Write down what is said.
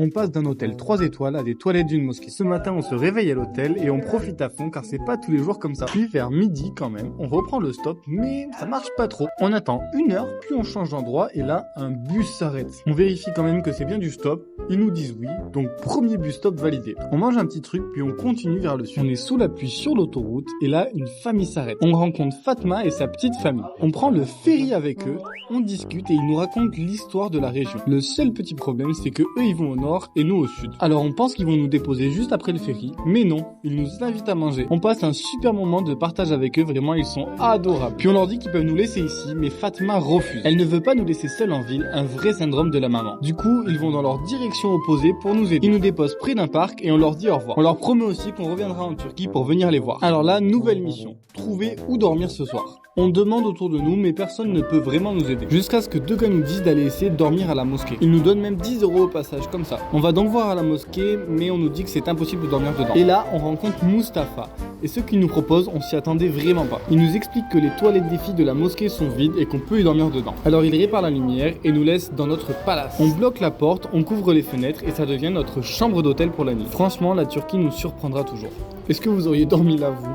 On passe d'un hôtel 3 étoiles à des toilettes d'une mosquée. Ce matin, on se réveille à l'hôtel et on profite à fond car c'est pas tous les jours comme ça. Puis vers midi quand même, on reprend le stop mais ça marche pas trop. On attend 1 heure, puis on change d'endroit et là, un bus s'arrête. On vérifie quand même que c'est bien du stop. Ils nous disent oui, donc premier bus stop validé. On mange un petit truc puis on continue vers le sud. On est sous la pluie sur l'autoroute et là, une famille s'arrête. On rencontre Fatma et sa petite famille. On prend le ferry avec eux, on discute et ils nous racontent l'histoire de la région. Le seul petit problème, c'est que eux ils vont au nord et nous au sud. Alors on pense qu'ils vont nous déposer juste après le ferry, mais non, ils nous invitent à manger. On passe un super moment de partage avec eux, vraiment ils sont adorables. Puis on leur dit qu'ils peuvent nous laisser ici, mais Fatma refuse. Elle ne veut pas nous laisser seuls en ville, un vrai syndrome de la maman. Du coup, ils vont dans leur direction opposée pour nous aider. Ils nous déposent près d'un parc et on leur dit au revoir. On leur promet aussi qu'on reviendra en Turquie pour venir les voir. Alors là, nouvelle mission, trouver où dormir ce soir. On demande autour de nous, mais personne ne peut vraiment nous aider. Jusqu'à ce que deux gars nous disent d'aller essayer de dormir à la mosquée. Ils nous donnent même 10 € au passage, comme ça. On va donc voir à la mosquée, mais on nous dit que c'est impossible de dormir dedans. Et là, on rencontre Mustapha. Et ce qu'il nous propose, on s'y attendait vraiment pas. Il nous explique que les toilettes des filles de la mosquée sont vides et qu'on peut y dormir dedans. Alors il répare la lumière et nous laisse dans notre palace. On bloque la porte, on couvre les fenêtres et ça devient notre chambre d'hôtel pour la nuit. Franchement, la Turquie nous surprendra toujours. Est-ce que vous auriez dormi là, vous ?